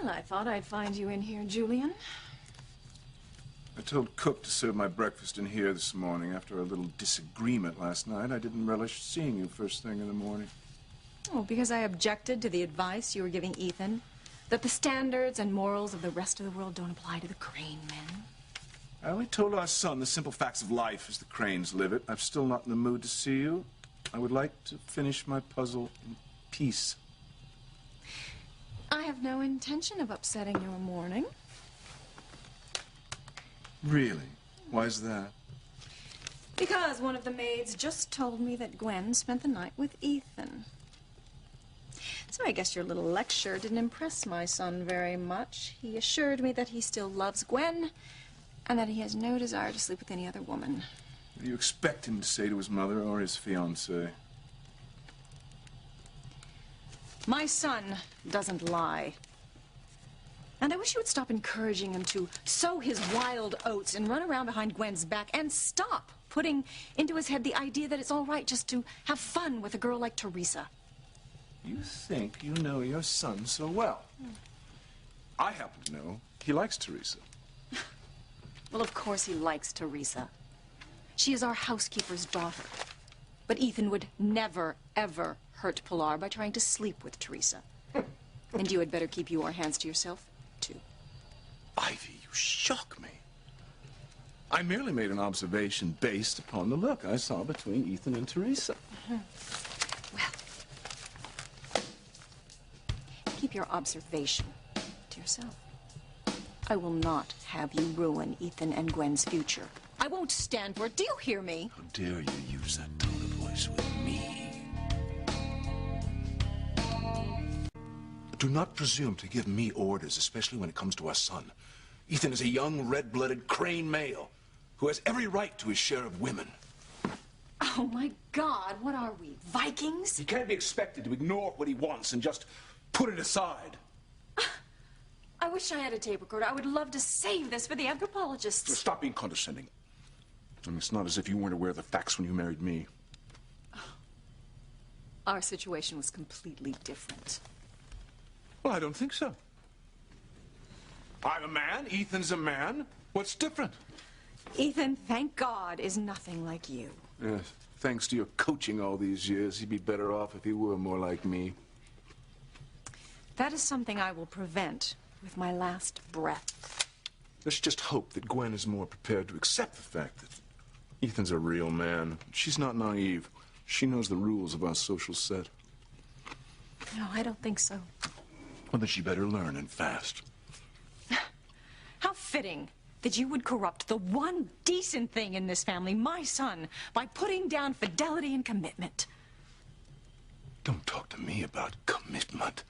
I thought I'd find you in here, Julian. I told Cook to serve my breakfast in here this morning. After a little disagreement last night, I didn't relish seeing you first thing in the morning. Oh, because I objected to the advice you were giving Ethan, that the standards and morals of the rest of the world don't apply to the Crane men. I only told our son the simple facts of life as the Cranes live it. I'm still not in the mood to see you. I would like to finish my puzzle in peace. I have no intention of upsetting your morning. Really? Why is that? Because one of the maids just told me that Gwen spent the night with Ethan. So I guess your little lecture didn't impress my son very much. He assured me that he still loves Gwen and that he has no desire to sleep with any other woman. What do you expect him to say to his mother or his fiancée? My son doesn't lie. And I wish you would stop encouraging him to sow his wild oats and run around behind Gwen's back, and stop putting into his head the idea that it's all right just to have fun with a girl like Teresa. You think you know your son so well. I happen to know he likes Teresa. Well, of course he likes Teresa. She is our housekeeper's daughter. But Ethan would never, ever hurt Pilar by trying to sleep with Teresa. And you had better keep your hands to yourself, too. Ivy, you shock me. I merely made an observation based upon the look I saw between Ethan and Teresa. Well, keep your observation to yourself. I will not have you ruin Ethan and Gwen's future. I won't stand for it. Do you hear me? How dare you use that tone of voice with me? Do not presume to give me orders, especially when it comes to our son. Ethan is a young, red-blooded Crane male who has every right to his share of women. Oh, my God, what are we, Vikings? He can't be expected to ignore what he wants and just put it aside. I wish I had a tape recorder. I would love to save this for the anthropologists. Stop being condescending. I mean, it's not as if you weren't aware of the facts when you married me. Our situation was completely different. Well, I don't think so. I'm a man. Ethan's a man. What's different? Ethan, thank God, is nothing like you. Yes. Thanks to your coaching all these years, he'd be better off if he were more like me. That is something I will prevent with my last breath. Let's just hope that Gwen is more prepared to accept the fact that Ethan's a real man. She's not naive. She knows the rules of our social set. No, I don't think so. Well, then she better learn, and fast. How fitting that you would corrupt the one decent thing in this family, my son, by putting down fidelity and commitment. Don't talk to me about commitment.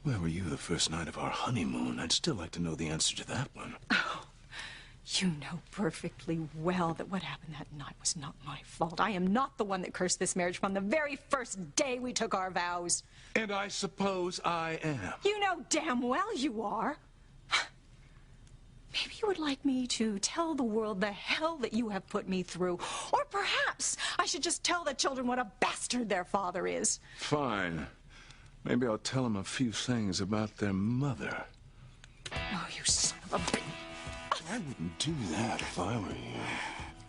Where were you the first night of our honeymoon? I'd still like to know the answer to that one. Oh, you know perfectly well that what happened that night was not my fault. I am not the one that cursed this marriage from the very first day we took our vows. And I suppose I am. You know damn well you are. Maybe you would like me to tell the world the hell that you have put me through. Or perhaps I should just tell the children what a bastard their father is. Fine. Maybe I'll tell them a few things about their mother. Oh, you son of a... I wouldn't do that if I were you.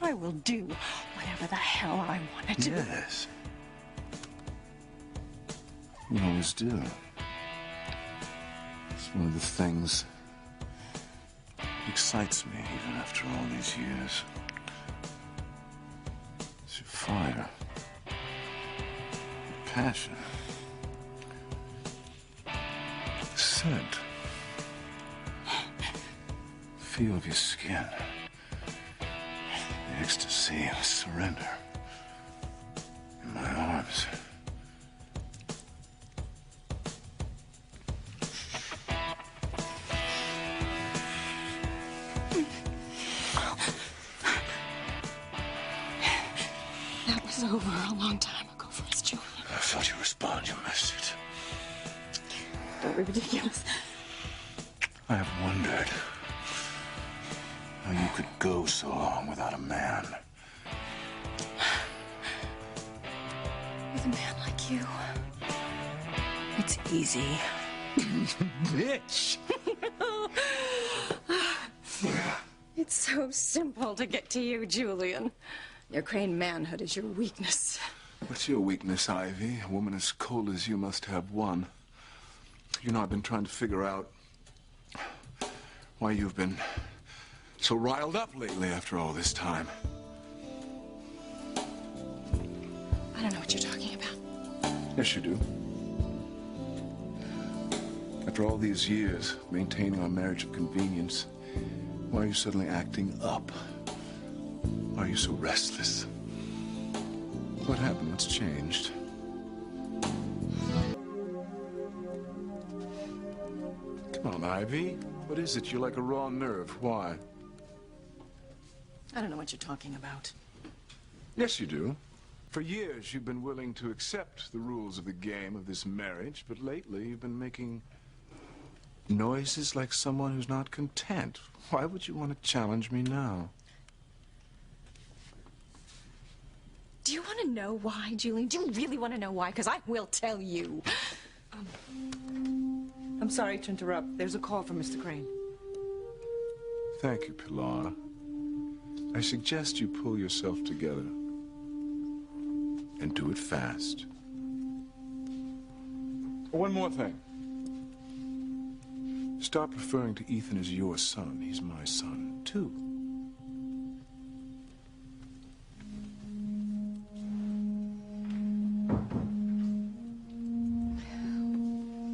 I will do whatever the hell I want to do. Yes. You always do. It's one of the things that excites me even after all these years. It's your fire. Your passion. The scent. Feel of your skin. The ecstasy of surrender. In my arms. That was over a long time ago for us, Julian. I felt you respond. You missed it. Don't be ridiculous. I have wondered how you could go so long without a man. With a man like you, it's easy. Bitch! It's so simple to get to you, Julian. Your crane manhood is your weakness. What's your weakness, Ivy? A woman as cold as you must have one. You know, I've been trying to figure out why you've been so riled up lately after all this time. I don't know what you're talking about. Yes, you do. After all these years maintaining our marriage of convenience, why are you suddenly acting up? Why are you so restless? What happened? What's changed? Come on, Ivy. What is it? You're like a raw nerve. Why? I don't know what you're talking about. Yes, you do. For years, you've been willing to accept the rules of the game of this marriage, but lately you've been making noises like someone who's not content. Why would you want to challenge me now? Do you want to know why, Julian? Do you really want to know why? Because I will tell you. I'm sorry to interrupt. There's a call from Mr. Crane. Thank you, Pilar. I suggest you pull yourself together. And do it fast. One more thing. Stop referring to Ethan as your son. He's my son, too.